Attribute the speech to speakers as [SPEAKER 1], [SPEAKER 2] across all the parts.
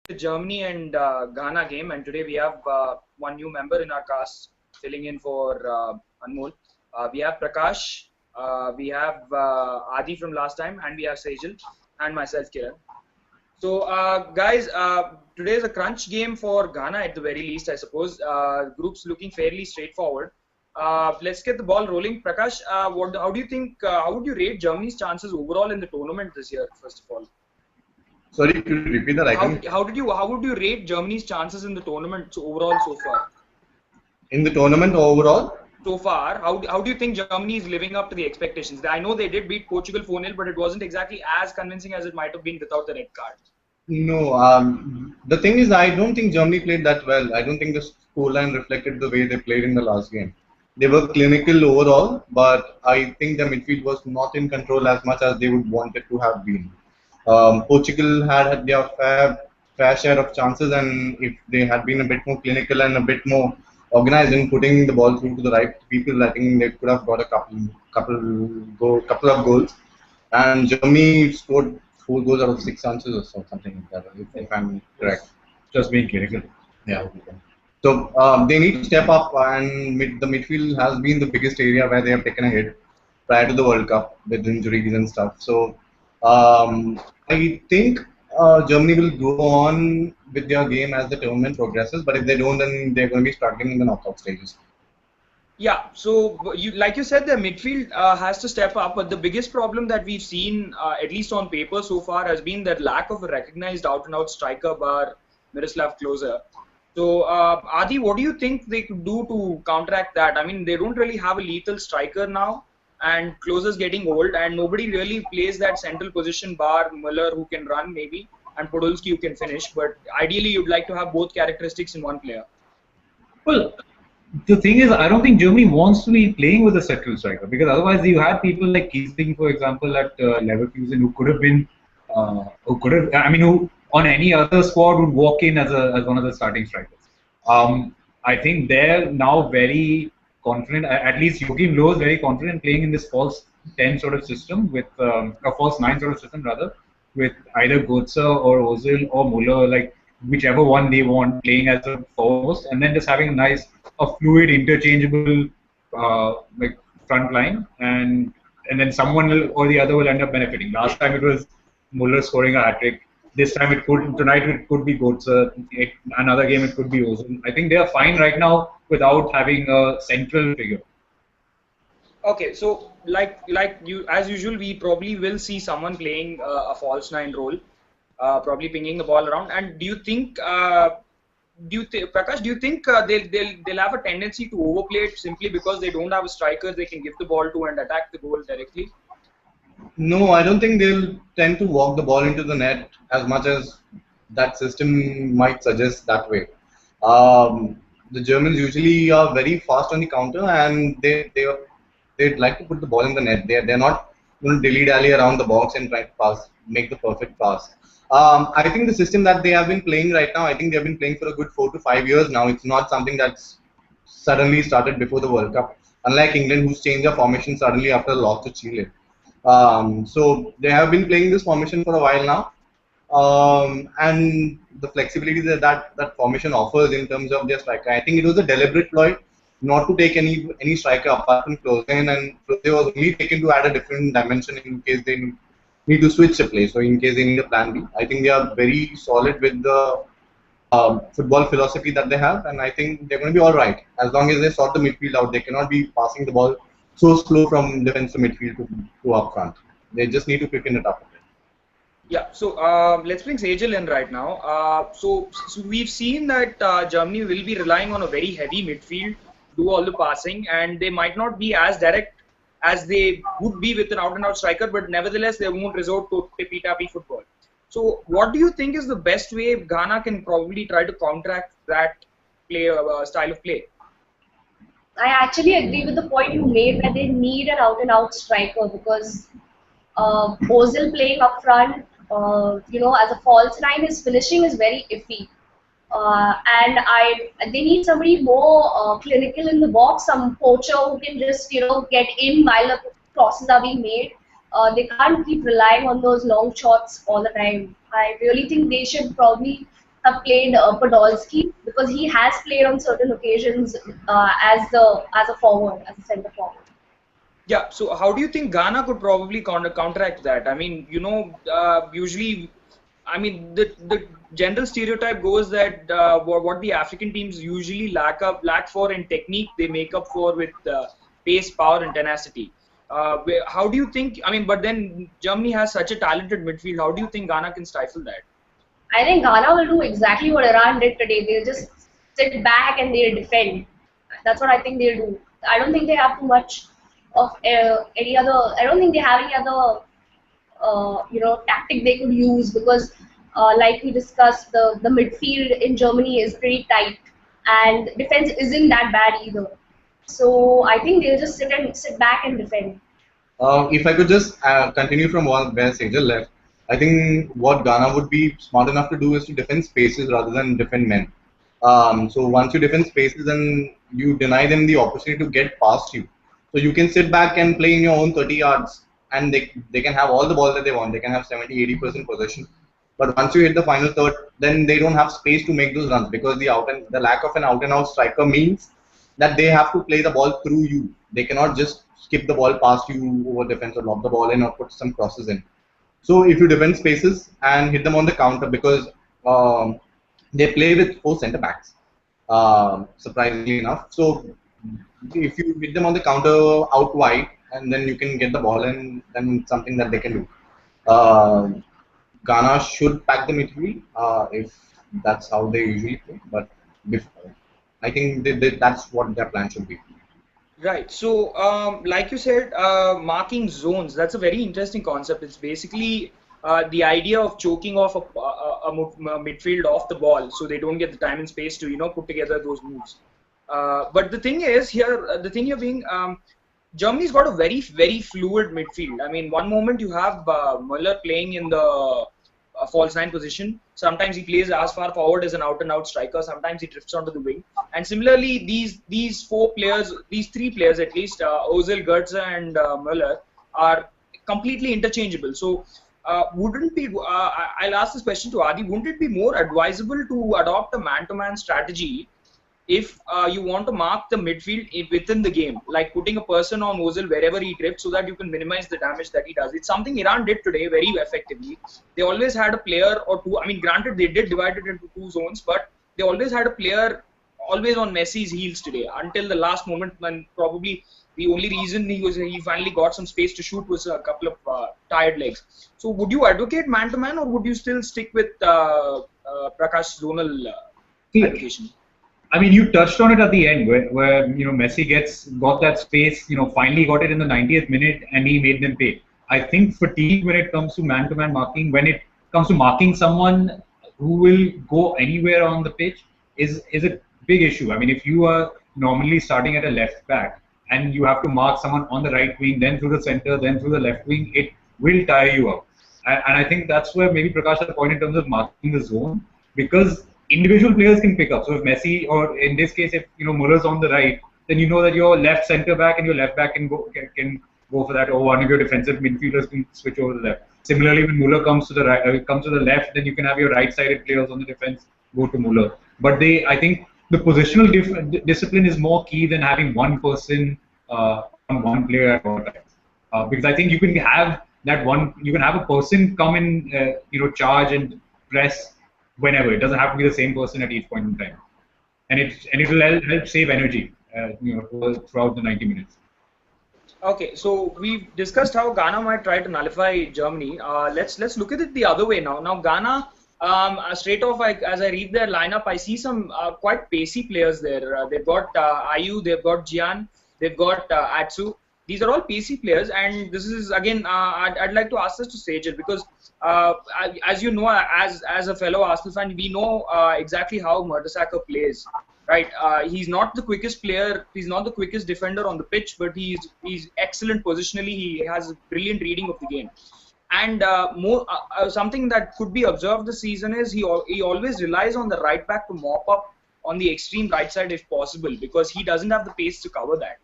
[SPEAKER 1] The Germany and Ghana game, and today we have one new member in our cast filling in for Anmol. We have Prakash, we have Adi from last time, and we have Sejal, and myself, Kiran. So, guys, today is a crunch game for Ghana at the very least, I suppose. Groups looking fairly straightforward. Let's get the ball rolling. Prakash, how do you think? How would you rate Germany's chances overall in the tournament this year? First of all.
[SPEAKER 2] Sorry, could you repeat that?
[SPEAKER 1] How would you rate Germany's chances in the tournament overall so far?
[SPEAKER 2] In the tournament overall?
[SPEAKER 1] So far, how do you think Germany is living up to the expectations? I know they did beat Portugal 4-0, but it wasn't exactly as convincing as it might have been without the red card.
[SPEAKER 2] No, the thing is, I don't think Germany played that well. I don't think the scoreline reflected the way they played in the last game. They were clinical overall, but I think the midfield was not in control as much as they would want it to have been. Portugal had their fair share of chances, and if they had been a bit more clinical and a bit more organized in putting the ball through to the right people, I think they could have got a couple of goals. And Germany scored 4 goals out of 6 chances or so, something like that, if I'm correct.
[SPEAKER 3] Just being clinical.
[SPEAKER 2] Yeah. So they need to step up, and the midfield has been the biggest area where they have taken a hit prior to the World Cup with injuries and stuff. So I think Germany will go on with their game as the tournament progresses, but if they don't, then they're going to be struggling in the knockout stages.
[SPEAKER 1] Yeah, so like you said, the midfield has to step up, but the biggest problem that we've seen, at least on paper so far, has been that lack of a recognized out-and-out striker bar Miroslav Klose. So, Adi, what do you think they could do to counteract that? I mean, they don't really have a lethal striker now, and Klose is getting old, and nobody really plays that central position bar Muller, who can run maybe, and Podolski, who can finish. But ideally, you'd like to have both characteristics in one player.
[SPEAKER 3] Well, the thing is, I don't think Germany wants to be playing with a central striker, because otherwise you had people like Kiesling, for example, at Leverkusen, who could have been, who on any other squad would walk in as one of the starting strikers. I think they're now very confident. At least Joachim Löw is very confident playing in this false 10 sort of system with a false 9 sort of system rather, with either Götze or Ozil or Muller, like whichever one they want, playing as a forward, and then just having a fluid, interchangeable like front line, and then someone or the other will end up benefiting. Last time it was Muller scoring a hat-trick. This time tonight it could be Götze. Another game it could be Ozil. I think they are fine right now without having a central figure.
[SPEAKER 1] Okay, so like you, as usual, we probably will see someone playing a false 9 role, probably pinging the ball around. And do you think, Prakash, do you think they'll have a tendency to overplay it simply because they don't have a striker they can give the ball to and attack the goal directly?
[SPEAKER 2] No, I don't think they'll tend to walk the ball into the net as much as that system might suggest that way. The Germans usually are very fast on the counter, and they'd like to put the ball in the net. They're not going to dilly-dally around the box and try to make the perfect pass. I think the system that they have been playing right now, I think they've been playing for a good 4 to 5 years now. It's not something that's suddenly started before the World Cup, unlike England, who's changed their formation suddenly after a loss to Chile. So they have been playing this formation for a while now, and the flexibility that formation offers in terms of their striker, I think it was a deliberate ploy not to take any striker apart from Klose, and Klose was only taken to add a different dimension in case they need to switch a play. So in case they need a plan B, I think they are very solid with the football philosophy that they have, and I think they're going to be all right as long as they sort the midfield out. They cannot be passing the ball so slow from defense to midfield to up front. They just need to quicken it up a bit.
[SPEAKER 1] Yeah, so let's bring Sejal in right now. So we've seen that Germany will be relying on a very heavy midfield, do all the passing, and they might not be as direct as they would be with an out-and-out striker, but nevertheless they won't resort to tippy-tappy football. So what do you think is the best way Ghana can probably try to counteract that style of play?
[SPEAKER 4] I actually agree with the point you made that they need an out-and-out striker, because Ozil playing up front, as a false 9, his finishing is very iffy. And they need somebody more clinical in the box, some poacher who can just get in while the crosses are being made. They can't keep relying on those long shots all the time. I really think they should probably have played Podolski because he has played on certain occasions as a forward, as a centre forward.
[SPEAKER 1] Yeah, so how do you think Ghana could probably counteract that? I mean, usually, I mean, the general stereotype goes that what the African teams usually lack for in technique, they make up for with pace, power, and tenacity. How do you think? I mean, but then Germany has such a talented midfield. How do you think Ghana can stifle that?
[SPEAKER 4] I think Ghana will do exactly what Iran did today. They'll just sit back and they'll defend. That's what I think they'll do. I don't think they have too much of any other. I don't think they have any other tactic they could use because, like we discussed, the midfield in Germany is pretty tight, and defense isn't that bad either. So I think they'll just sit back and defend.
[SPEAKER 2] If I could just continue from where Sejal left, I think what Ghana would be smart enough to do is to defend spaces rather than defend men. So once you defend spaces, then you deny them the opportunity to get past you. So you can sit back and play in your own 30 yards, and they can have all the ball that they want. They can have 70-80% possession. But once you hit the final third, then they don't have space to make those runs because the lack of an out and out striker means that they have to play the ball through you. They cannot just skip the ball past you over defense or lob the ball in or put some crosses in. So if you defend spaces and hit them on the counter, because they play with four centre backs, surprisingly enough. So if you hit them on the counter out wide, and then you can get the ball, and then it's something that they can do. Ghana should pack the midfield if that's how they usually play. But I think that's what their plan should be.
[SPEAKER 1] Right. So, like you said, marking zones, that's a very interesting concept. It's basically the idea of choking off a midfield off the ball so they don't get the time and space to, put together those moves. But the thing is here being, Germany's got a very, very fluid midfield. I mean, one moment you have Müller playing in the false nine position. Sometimes he plays as far forward as an out-and-out striker. Sometimes he drifts onto the wing. And similarly, these three players at least, Ozil, Goetze, and Müller, are completely interchangeable. So, wouldn't be? I'll ask this question to Adi. Wouldn't it be more advisable to adopt a man-to-man strategy if you want to mark the midfield within the game, like putting a person on Ozil wherever he drifts so that you can minimize the damage that he does? It's something Iran did today very effectively. They always had a player or two. I mean, granted, they did divide it into two zones, but they always had a player always on Messi's heels today until the last moment, when probably the only reason he finally got some space to shoot was a couple of tired legs. So would you advocate man-to-man, or would you still stick with Prakash zonal allocation?
[SPEAKER 3] I mean, you touched on it at the end, where Messi got that space, finally got it in the 90th minute, and he made them pay. I think fatigue when it comes to man-to-man marking, when it comes to marking someone who will go anywhere on the pitch, is a big issue. I mean, if you are normally starting at a left back and you have to mark someone on the right wing, then through the center, then through the left wing, it will tire you out. And I think that's where maybe Prakash had a point in terms of marking the zone, because individual players can pick up. So if Messi, or in this case, if Muller's on the right, then you know that your left centre back and your left back can go for that, or one of your defensive midfielders can switch over to the left. Similarly, when Muller comes to the right, comes to the left, then you can have your right-sided players on the defense go to Muller. But I think the positional discipline is more key than having one person on one player at all times. Because I think you can have a person come in, charge and press whenever. It doesn't have to be the same person at each point in time, and it will help save energy, throughout the 90 minutes.
[SPEAKER 1] Okay, so we've discussed how Ghana might try to nullify Germany. Let's look at it the other way now. Now Ghana, straight off, as I read their lineup, I see some quite pacey players there. They've got Ayew, they've got Jian, they've got Atsu. These are all PC players, and this is again, I'd like to ask this to Sejal, because as you know, as a fellow Arsenal fan, we know exactly how Mertesacker plays, right? He's not the quickest player, he's not the quickest defender on the pitch, but he's excellent positionally. He has a brilliant reading of the game, and something that could be observed this season is he always relies on the right back to mop up on the extreme right side if possible, because he doesn't have the pace to cover that.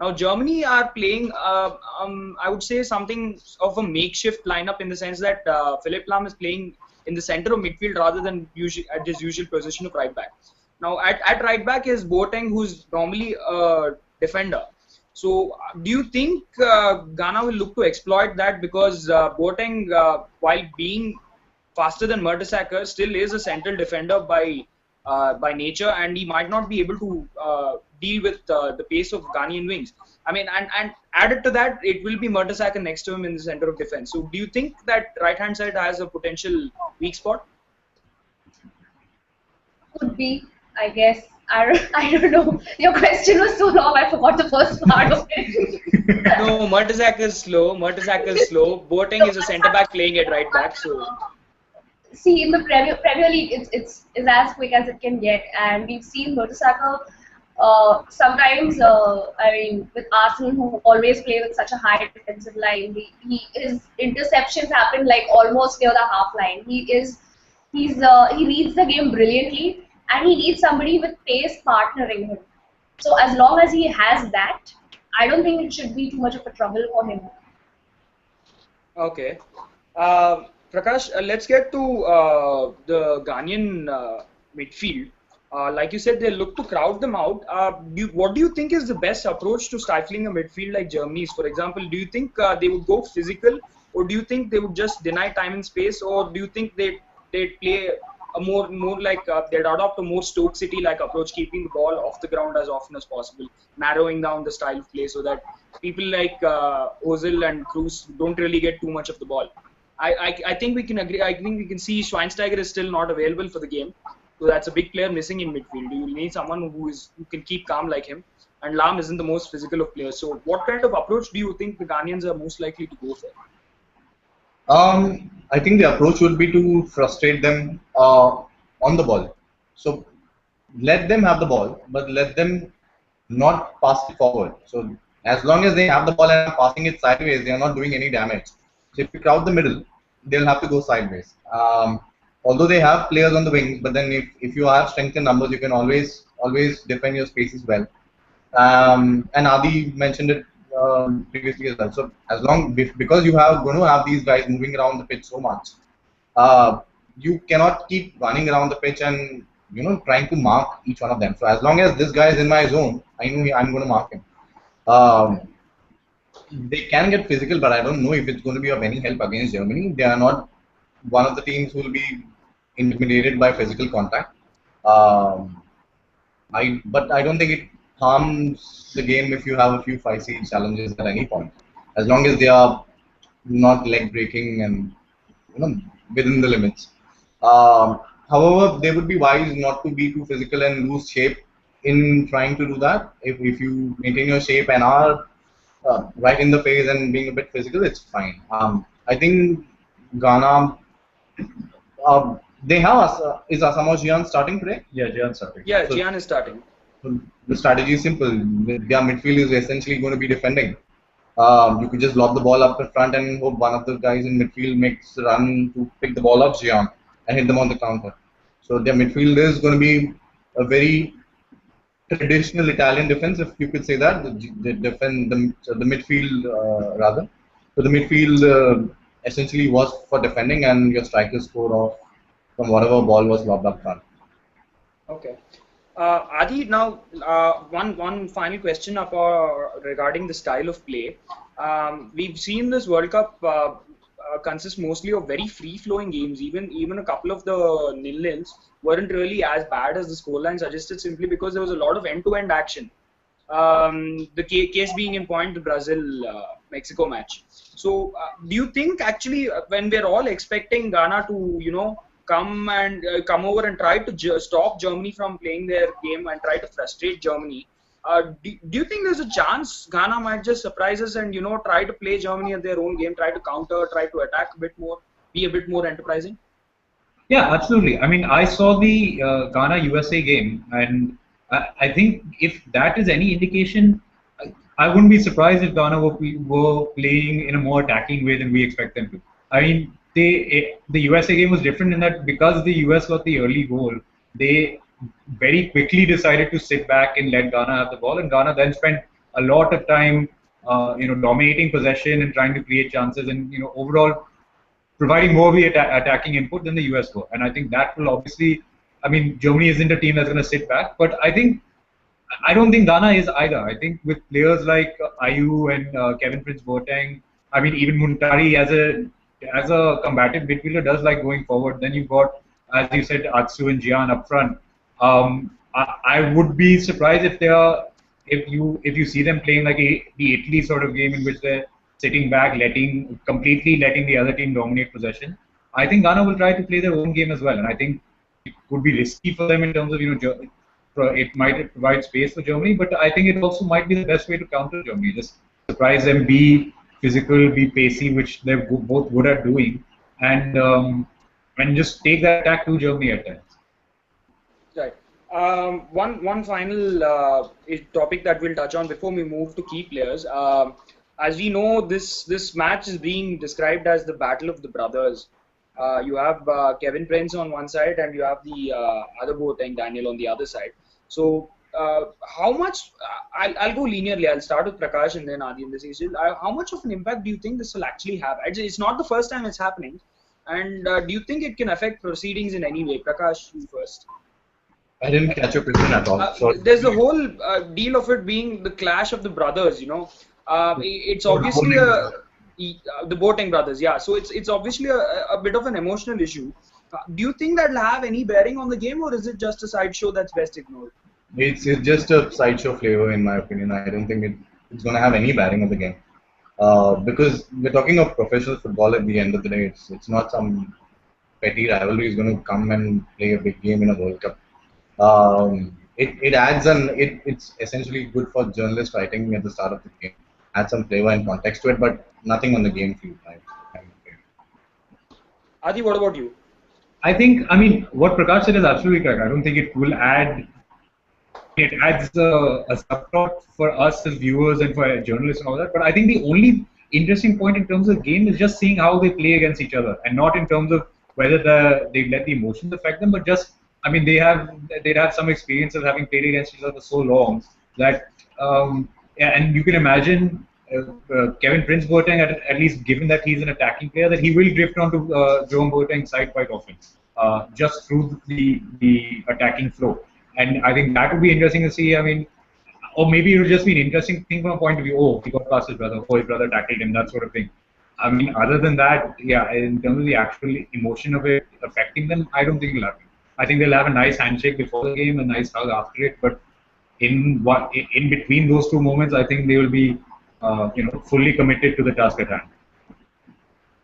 [SPEAKER 1] Now, Germany are playing, I would say, something of a makeshift lineup, in the sense that Philipp Lahm is playing in the center of midfield rather than at his usual position of right back. Now at right back is Boateng, who's normally a defender. So do you think Ghana will look to exploit that, because Boateng, while being faster than Mertesacker, still is a central defender by nature, and he might not be able to deal with the pace of Ghanaian wings. I mean, and added to that, it will be Mertesacker next to him in the center of defense. So do you think that right hand side has a potential weak spot?
[SPEAKER 4] Could be, I guess. I don't know. Your question was so long, I forgot the first part of it.
[SPEAKER 1] No, Mertesacker is slow. Mertesacker is slow. Boateng is a centre back playing at right back. So
[SPEAKER 4] See, in the Premier League, it's as quick as it can get, and we've seen Mertesacker sometimes. I mean, with Arsenal, who always play with such a high defensive line, his interceptions happen like almost near the half line. He reads the game brilliantly, and he needs somebody with pace partnering him. So as long as he has that, I don't think it should be too much of a trouble for him.
[SPEAKER 1] okay. Prakash, let's get to the Ghanaian midfield. Like you said, they look to crowd them out. What do you think is the best approach to stifling a midfield like Germany's? For example, do you think they would go physical, or do you think they would just deny time and space, or do you think they'd play a more like they'd adopt a more Stoke City like approach, keeping the ball off the ground as often as possible, narrowing down the style of play so that people like Ozil and Kroos don't really get too much of the ball? I think we can agree. I think we can see Schweinsteiger is still not available for the game, so that's a big player missing in midfield. You need someone who can keep calm like him, and Lam isn't the most physical of players. So, what kind of approach do you think the Ghanaians are most likely to go for?
[SPEAKER 2] I think the approach would be to frustrate them on the ball. So let them have the ball, but let them not pass it forward. So as long as they have the ball and are passing it sideways, they are not doing any damage. So if you crowd the middle, they'll have to go sideways. Although they have players on the wings, but then if you have strength in numbers, you can always defend your spaces well. And Adi mentioned it previously as well. So because you have going to have these guys moving around the pitch so much, you cannot keep running around the pitch and trying to mark each one of them. So as long as this guy is in my zone, I know I'm going to mark him. They can get physical, but I don't know if it's going to be of any help against Germany. They are not one of the teams who will be intimidated by physical contact. But I don't think it harms the game if you have a few feisty challenges at any point, as long as they are not leg breaking and within the limits. However, they would be wise not to be too physical and lose shape in trying to do that. If you maintain your shape and are right in the phase and being a bit physical, it's fine. I think Ghana, they have is Asamoah Gyan starting today?
[SPEAKER 3] Yeah, Gyan starting.
[SPEAKER 1] Yeah, so, Gyan is starting.
[SPEAKER 2] So the strategy is simple. Their midfield is essentially going to be defending. You could just lob the ball up in front and hope one of the guys in midfield makes a run to pick the ball up Gyan and hit them on the counter. So their midfield is going to be a very traditional Italian defense, if you could say that. The midfield rather. So the midfield essentially was for defending, and your strikers scored off from whatever ball was lobbed up front.
[SPEAKER 1] Okay. Adi, now one final question regarding the style of play. We've seen this World Cup consists mostly of very free-flowing games. Even a couple of the nil-nils weren't really as bad as the scoreline suggested, simply because there was a lot of end-to-end action. The case being in point the Brazil-Mexico match. So, do you think actually when we're all expecting Ghana to come over and try to stop Germany from playing their game and try to frustrate Germany, do you think there's a chance Ghana might just surprise us and try to play Germany at their own game, try to counter, try to attack a bit more, be a bit more enterprising?
[SPEAKER 3] Yeah, absolutely. I mean, I saw the Ghana-USA game, and I think if that is any indication, I wouldn't be surprised if Ghana were playing in a more attacking way than we expect them to. I mean, the USA game was different in that because the US got the early goal, they very quickly decided to sit back and let Ghana have the ball, and Ghana then spent a lot of time, dominating possession and trying to create chances, and overall providing more of the attacking input than the US were. And I think that will obviously, I mean, Germany isn't a team that's going to sit back, but I don't think Ghana is either. I think with players like Ayew and Kevin Prince Boateng, I mean even Muntari as a combative midfielder does like going forward. Then you've got, as you said, Atsu and Jian up front. I would be surprised if they are if you see them playing like the Italy sort of game in which they're sitting back, completely letting the other team dominate possession. I think Ghana will try to play their own game as well, and I think it could be risky for them in terms of it might provide space for Germany, but I think it also might be the best way to counter Germany. Just surprise them, be physical, be pacey, which they're both good at doing, and just take that attack to Germany at times.
[SPEAKER 1] Right. One final topic that we'll touch on before we move to key players. As we know, this match is being described as the Battle of the Brothers. You have Kevin Prince on one side, and you have the other Boateng, Daniel, on the other side. So, how much? I'll go linearly. I'll start with Prakash and then Adi in this issue. How much of an impact do you think this will actually have? It's not the first time it's happening, and do you think it can affect proceedings in any way? Prakash, you first.
[SPEAKER 2] I didn't catch your question at all. Sorry.
[SPEAKER 1] There's the whole deal of it being the clash of the brothers. It's obviously the Boateng brothers, yeah. So it's obviously a bit of an emotional issue. Do you think that'll have any bearing on the game, or is it just a sideshow that's best ignored?
[SPEAKER 2] It's just a sideshow flavor, in my opinion. I don't think it's going to have any bearing on the game. Because we're talking of professional football at the end of the day. It's not some petty rivalry is going to come and play a big game in a World Cup. It adds it's essentially good for journalist writing at the start of the game. Add some flavor and context to it, but nothing on the game field.
[SPEAKER 1] Adi, what about you?
[SPEAKER 3] I mean, what Prakash said is absolutely correct. I don't think it will add. It adds a subplot for us as viewers and for journalists and all that. But I think the only interesting point in terms of the game is just seeing how they play against each other, and not in terms of whether they let the emotions affect them, but just, I mean, they'd have some experience of having played against each other for so long that, and you can imagine Kevin Prince Boateng, at least given that he's an attacking player, that he will drift onto Jerome Boateng's side quite often, just through the attacking flow. And I think that would be interesting to see. I mean, or maybe it would just be an interesting thing from a point of view. Oh, he got past his brother. Oh, his brother tackled him. That sort of thing. I mean, other than that, yeah, in terms of the actual emotion of it affecting them, I don't think it'll happen. I think they'll have a nice handshake before the game, a nice hug after it. But in between those two moments, I think they will be, fully committed to the task at hand.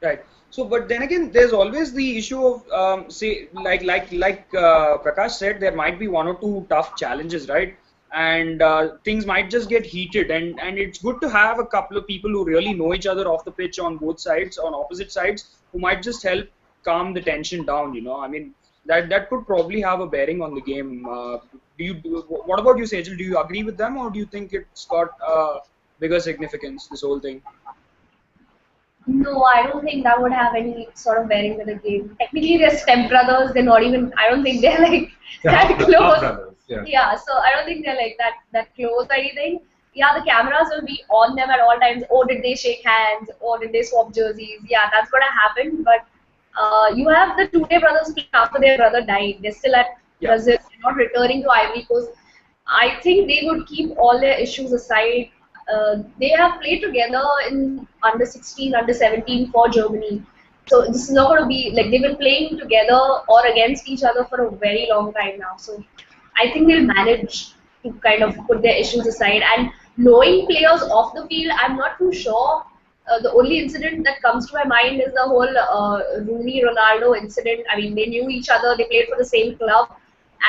[SPEAKER 1] Right. So, but then again, there's always the issue of, say, like Prakash said, there might be one or two tough challenges, right? And things might just get heated, and it's good to have a couple of people who really know each other off the pitch on both sides, on opposite sides, who might just help calm the tension down. I mean, that could probably have a bearing on the game. What about you, Sejal? Do you agree with them, or do you think it's got bigger significance, this whole thing?
[SPEAKER 4] No, I don't think that would have any sort of bearing with the game. Technically, they're stepbrothers. They're not even. I don't think they're like that close. Yeah. So I don't think they're like that close or anything. Yeah, the cameras will be on them at all times. Oh, did they shake hands? Or did they swap jerseys? Yeah, that's gonna happen. But you have the Toure brothers after their brother died. They're still at Brazil. They're not returning to Ivory Coast. I think they would keep all their issues aside. They have played together in under 16, under 17 for Germany. So this is not going to be like they've been playing together or against each other for a very long time now. So I think they'll manage to kind of put their issues aside. And knowing players off the field, I'm not too sure. The only incident that comes to my mind is the whole Rooney-Ronaldo incident. I mean, they knew each other, they played for the same club,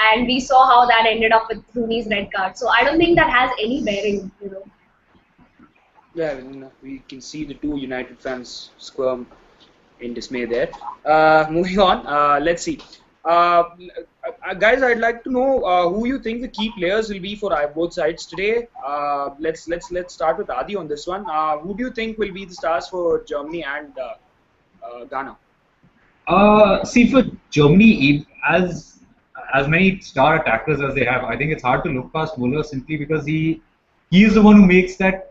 [SPEAKER 4] and we saw how that ended up with Rooney's red card. So I don't think that has any bearing,
[SPEAKER 1] Yeah, we can see the two United fans squirm in dismay there. Moving on, let's see. Guys, I'd like to know who you think the key players will be for both sides today. Let's start with Adi on this one. Who do you think will be the stars for Germany and Ghana?
[SPEAKER 3] See, for Germany, as many star attackers as they have, I think it's hard to look past Muller simply because he is the one who makes that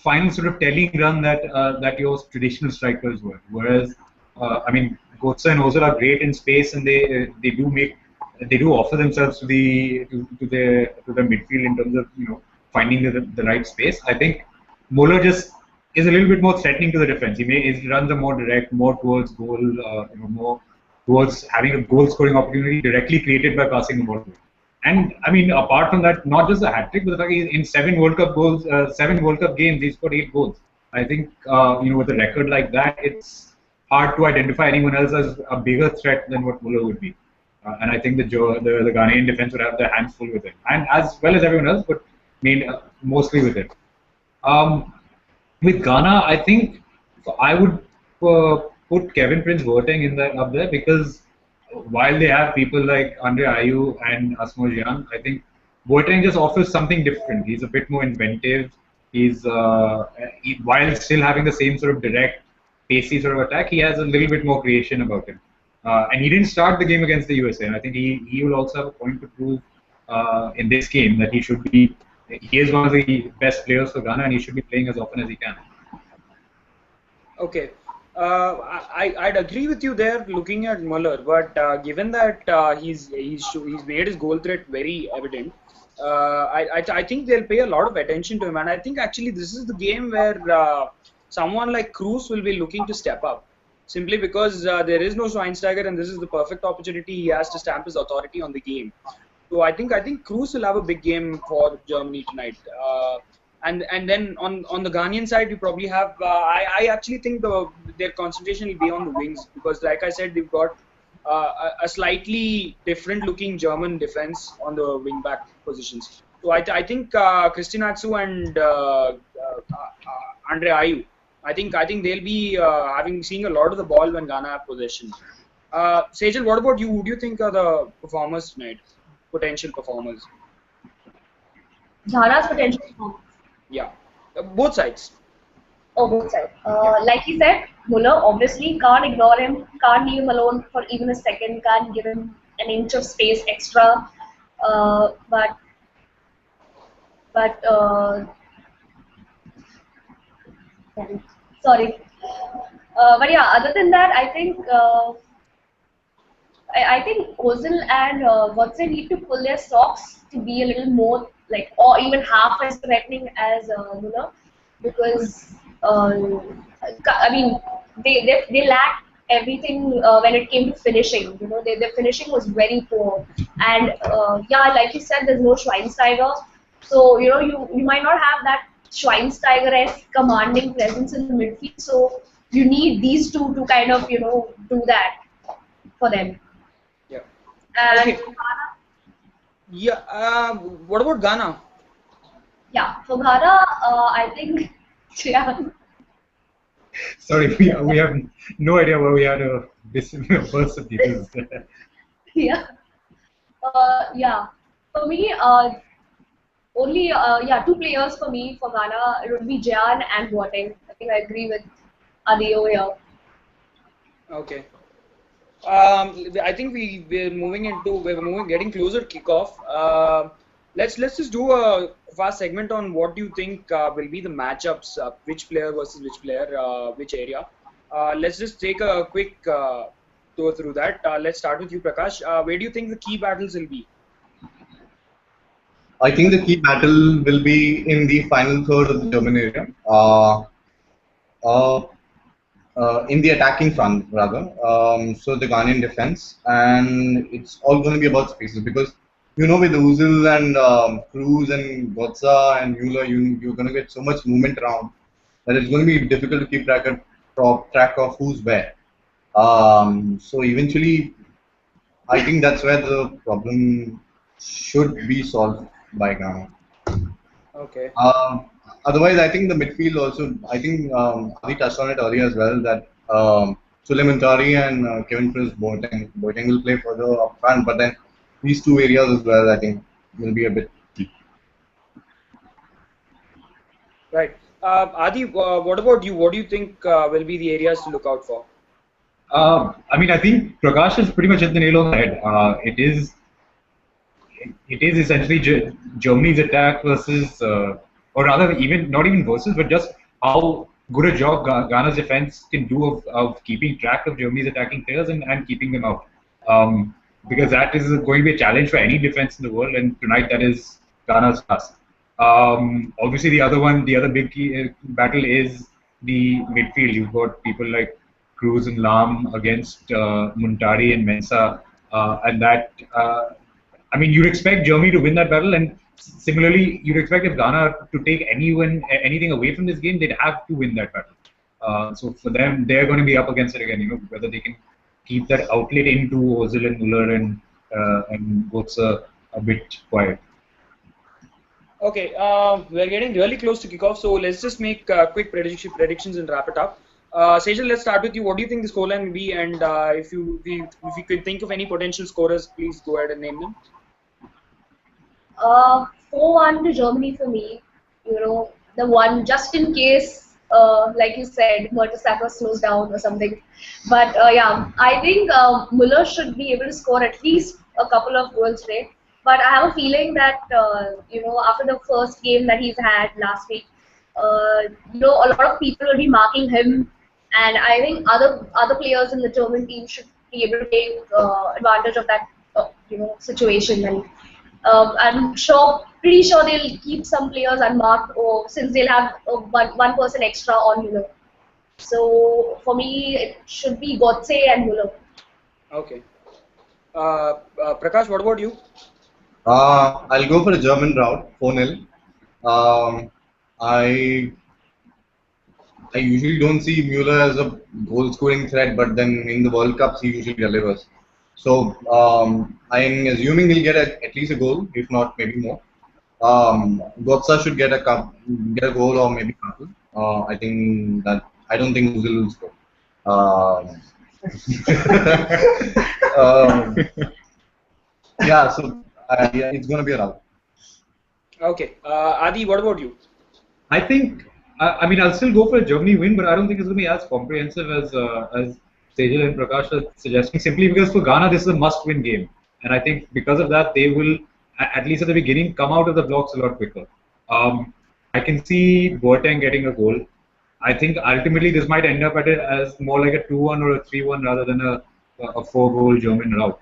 [SPEAKER 3] final sort of telling run that your traditional strikers were. Whereas I mean, Götze and Ozil are great in space, and they do offer themselves to the midfield in terms of finding the right space. I think Muller just is a little bit more threatening to the defense. He runs a more direct, more towards goal, more towards having a goal scoring opportunity directly created by passing the ball away. And I mean, apart from that, not just a hat trick, but the fact he's in 7 World Cup games, he's scored 8 goals. I think with a record like that, it's hard to identify anyone else as a bigger threat than what Muller would be. And I think the Ghanaian defense would have their hands full with him, and as well as everyone else, but mostly with him. With Ghana, I think I would put Kevin Prince Boateng up there because while they have people like Andre Ayew and Asmo Gyan, I think Boateng just offers something different. He's a bit more inventive. While still having the same sort of direct, pacey sort of attack, he has a little bit more creation about him. And he didn't start the game against the USA, and I think he will also have a point to prove in this game that he is one of the best players for Ghana, and he should be playing as often as he can.
[SPEAKER 1] Okay. I'd agree with you there looking at Muller, but given that he's made his goal threat very evident, I think they'll pay a lot of attention to him, and I think actually this is the game where someone like Cruz will be looking to step up, simply because there is no Schweinsteiger, and this is the perfect opportunity he has to stamp his authority on the game. So I think Cruz will have a big game for Germany tonight. And then on the Ghanaian side, you probably have. I actually think their concentration will be on the wings because, like I said, they've got a slightly different looking German defense on the wing back positions. So I think Christian Atsu and Andre Ayew, I think they'll be seeing a lot of the ball when Ghana have possession. Sejal, what about you? Who do you think are the performers tonight? Potential performers?
[SPEAKER 4] Ghana's potential performers.
[SPEAKER 1] Yeah, both sides.
[SPEAKER 4] Oh, both sides. Like he said, Muller, obviously, can't ignore him, can't leave him alone for even a second, can't give him an inch of space extra. But sorry. But yeah, other than that, I think Ozil and Götze need to pull their socks to be a little more or even half as threatening as Muller, because I mean they lacked everything when it came to finishing. Their finishing was very poor, and yeah, like you said, there's no Schweinsteiger, so you might not have that Schweinsteiger-esque commanding presence in the midfield. So you need these two to kind of do that for them.
[SPEAKER 1] Yeah.
[SPEAKER 4] And
[SPEAKER 1] okay. Yeah. What about Ghana?
[SPEAKER 4] Yeah, for Ghana, I think yeah.
[SPEAKER 3] Sorry, we have no idea why we had a burst of details.
[SPEAKER 4] Yeah. Yeah. For me, only 2 players for me for Ghana. It would be Gyan and Boateng. I think I agree with Adio here.
[SPEAKER 1] Okay. I think we're getting closer to kickoff. Let's just do a fast segment on what do you think will be the matchups, which player versus which player, which area. Let's just take a quick tour through that. Let's start with you, Prakash. Where do you think the key battles will be?
[SPEAKER 2] I think the key battle will be in the final third of the German area. In the attacking front, rather. So the Ghanaian defense, and it's all going to be about spaces because with Ozil and Cruz and Götze and Muller, you're going to get so much movement around that it's going to be difficult to keep track of who's where. So eventually, I think that's where the problem should be solved by Ghana.
[SPEAKER 1] Okay.
[SPEAKER 2] Otherwise, I think the midfield also, I think Adi touched on it earlier as well, that Suleiman Tari and Kevin Prince Boateng will play further up front, but then these two areas as well, I think, will be a bit key.
[SPEAKER 1] Right. Adi, what about you? What do you think will be the areas to look out for?
[SPEAKER 3] I mean, I think Prakash has pretty much hit the nail on the head. It is essentially Germany's attack versus, or rather, not even versus, but just how good a job Ghana's defense can do of keeping track of Germany's attacking players and keeping them out. Because that is going to be a challenge for any defense in the world, and tonight that is Ghana's task. Obviously, the other big battle is the midfield. You've got people like Cruz and Lam against Muntari and Mensah, and that. I mean, you'd expect Germany to win that battle, and similarly, you'd expect if Ghana to take anything away from this game, they'd have to win that battle. So for them, they're going to be up against it again. Whether they can keep that outlet into Ozil and Muller and Götze a bit quiet.
[SPEAKER 1] Okay, we're getting really close to kickoff, so let's just make quick predictions and wrap it up. Sejal, let's start with you. What do you think the scoreline will be? And if you could think of any potential scorers, please go ahead and name them.
[SPEAKER 4] 4-1 to Germany for me. The one just in case, like you said, Mertesacker slows down or something. But yeah, I think Muller should be able to score at least a couple of goals today. But I have a feeling that after the first game that he's had last week, a lot of people will be marking him, and I think other players in the German team should be able to take advantage of that situation. And I'm pretty sure they'll keep some players unmarked, or since they'll have one person extra on Muller. So for me, it should be Götze and Muller.
[SPEAKER 1] Okay. Prakash, what about you?
[SPEAKER 2] I'll go for a German route, 4-0. I usually don't see Mueller as a goal-scoring threat, but then in the World Cups he usually delivers. So I'm assuming he'll get at least a goal, if not maybe more. Götze should get a goal or maybe a couple. I don't think Ozil will score. Yeah, so it's going to be a rout.
[SPEAKER 1] Okay, Adi, what about you?
[SPEAKER 3] I think, I mean, I'll still go for a Germany win, but I don't think it's going to be as comprehensive as Sejal and Prakash are suggesting, simply because for Ghana, this is a must-win game. And I think because of that, they will, at least at the beginning, come out of the blocks a lot quicker. I can see Boateng getting a goal. I think ultimately this might end up as more like a 2-1 or a 3-1 rather than a 4-goal German rout.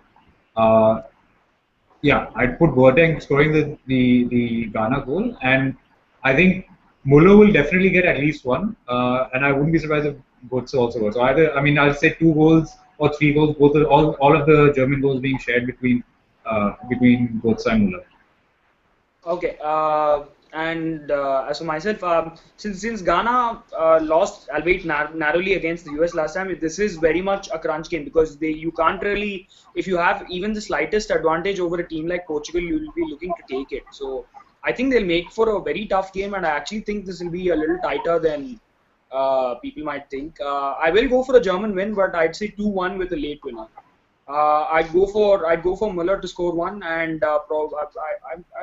[SPEAKER 3] Yeah, I'd put Boateng scoring the Ghana goal, and I think Muller will definitely get at least one, and I wouldn't be surprised if Götze also goes. So I'll say 2 goals or 3 goals, all of the German goals being shared between Götze and Muller.
[SPEAKER 1] Okay, and as for myself, since Ghana lost, albeit narrowly against the US last time, this is very much a crunch game, because you can't really, if you have even the slightest advantage over a team like Portugal, you will be looking to take it. So I think they'll make for a very tough game, and I actually think this will be a little tighter than people might think. I will go for a German win, but I'd say 2-1 with a late winner. I'd go for Muller to score one, and I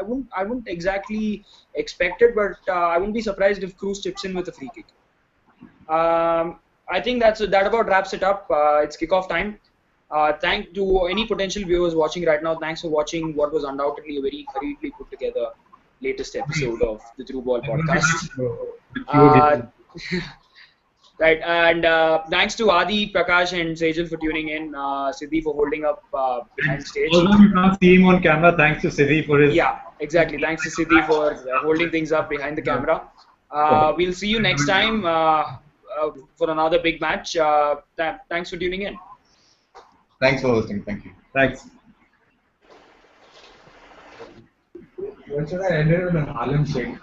[SPEAKER 1] wouldn't exactly expect it, but I wouldn't be surprised if Cruz chips in with a free kick. I think that about wraps it up. It's kickoff time. Thank to any potential viewers watching right now. Thanks for watching what was undoubtedly a very hurriedly put together latest episode of the Through Ball podcast. Right, and thanks to Adi, Prakash, and Sejal for tuning in. Siddhi for holding up behind stage.
[SPEAKER 3] Although you can't see him on camera, thanks to Siddhi for his.
[SPEAKER 1] Yeah, exactly. Thanks to Siddhi for holding things up behind the camera. We'll see you next time for another big match. Thanks for tuning in.
[SPEAKER 2] Thanks for hosting. Thank you.
[SPEAKER 3] Thanks.
[SPEAKER 5] When should I end it with an Alam shake?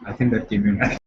[SPEAKER 3] I think that came in.